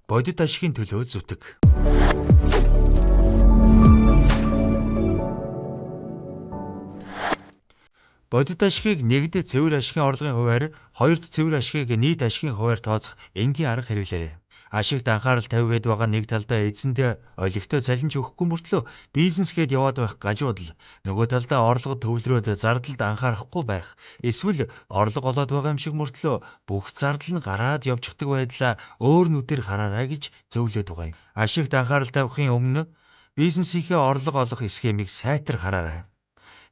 Бодит ашигын төлөө зүтг. Бодит ашигыг нэгд цэвэр ашигын орлогын хувиар, хоёрд цэвэр ашигыг нийт ашигын хувиар тооцох энгийн арга хэрэглээрэй. Ашигт анхаарал тавигээд байгаа нэг талдаа эзэндээ олигтой цалинж өгөхгүй мөртлөө бизнес гээд яваад байх гажуудал, нөгөө талдаа орлого төвлөрөөд зардалд анхаарахгүй байх, эсвэл орлого олоод байгаа юм шиг мөртлөө бүх зардал нь гараад явчихдаг байдлаа өөр нүдээр хараарай гэж зөвлөд байгаа юм. Ашигт анхаарал тавихын өмнө бизнесийнхээ орлого олох схемийг сайтар хараарай.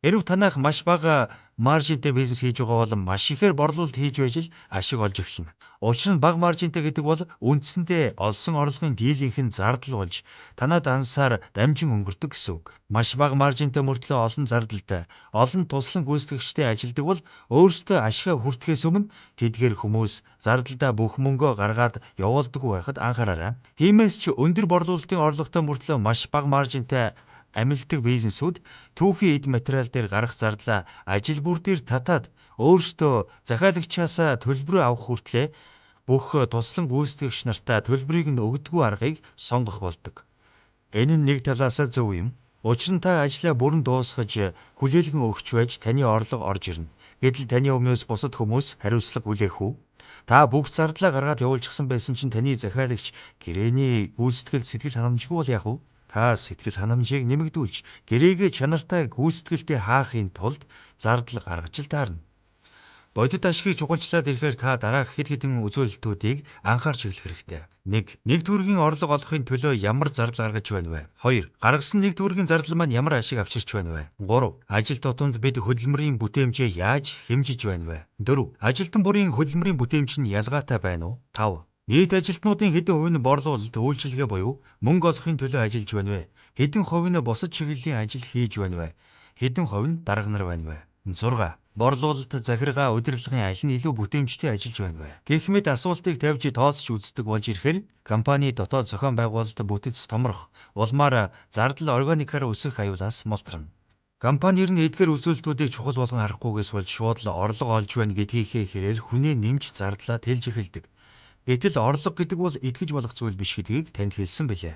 Хэрв танайх маш бага маржинтай бизнес хийж байгаа бол маш ихээр борлуулалт хийж байж л ашиг олж эхэлнэ. Учир нь бага маржинтай гэдэг бол үндсэндээ олсон орлогын дийлийнх нь зардал болж танад ансаар дамжин өнгөрдөг гэсэн үг. Маш бага маржинтай мөртлөө олон зардалтай, олон туслан гүйцэтгэгчтэй ажилдаг бол өөрсдөө ашигаа хүртэхээс өмнө тэдгээр хүмүүс зардалдаа бүх мөнгөө гаргаад явуулдаггүй байхад анхаараарай. Тиймээс ч өндөр борлуулалтын орлоготой мөртлөө маш бага маржинтай амилдаг бизнесүүд түүхийн эд материал дээр гарах зардлаа ажил бүр дээр татаад өөрсдөө захиалагчаас төлбөрөө авах хүртлээр бүх туслан гүйцэтгэгч нартаа төлбөрийг нь өгдөггүй аргыг сонгох болдог. Энэ нь нэг талаас зөв юм. Учир нь та ажлаа бүрэн дуусгаж хүлээлгэн өгч байж таны орлого орж ирнэ. Гэтэл таны өмнөөс бусад хүмүүс хариуцлага хүлээх үү? Та бүх зардлаа гаргаад явуулчихсан байсан чинь таны захиалагч гэрээний гүйцэтгэл сэтгэл ханамжгүй бол яах вэ? Та сэтгэл ханамжийг нэмэгдүүлж, гэрээгээ чанартай гүйцэтгэлтэй хаахын тулд зардал гаргаж л таарна. Бодит ашигыг чухалчлаад ирэхээр та дараах хэд хэдэн үзүүлэлтүүдийг анхаарч эхлэх хэрэгтэй. 1. Нэг төгрөгийн орлого олохын төлөө ямар зардал гаргаж байна вэ? 2. Гаргасан нэг төгрөгийн зардал маань ямар ашиг авчирч байна вэ? 3. Ажил тутамд бид хөдөлмөрийн бүтээмжээ яаж хэмжиж байна вэ? 4. Ажилтан бүрийн хөдөлмөрийн бүтээмж нь ялгаатай байна уу? 5. Нийт ажилтнуудын хэдэн хувь нь борлуулалт, үйлчилгээ буюу мөнгө олохын төлөө ажиллаж байна вэ? Хэдэн хувь нь бусад чиглэлийн ажил хийж байна вэ? Хэдэн хувь нь дарга нар байна вэ? 6. Борлуулалт, захиргаа, удирдлагын аль нь илүү бүтээмжтэй ажиллаж байна вэ? Гэх мэт асуултыг тавьж тооцож үздэг болж ирэхээр компани дотоод зохион байгуулалт бүтэц томрох, улмаар зардал органикаар өсөх аюулаас мултрана. Компанир нь эдгээр үзүүлэлтүүдийг чухал болгон харахгүйгээс болж шууд л орлого олж байна гэдгийхээ хэрээр хүнээ нэмж зардлаа тэлж эхэлдэг. Гэтэл орлого гэдэг бол итгэж болох зүйл биш гэдгийг танд хэлсэн билээ.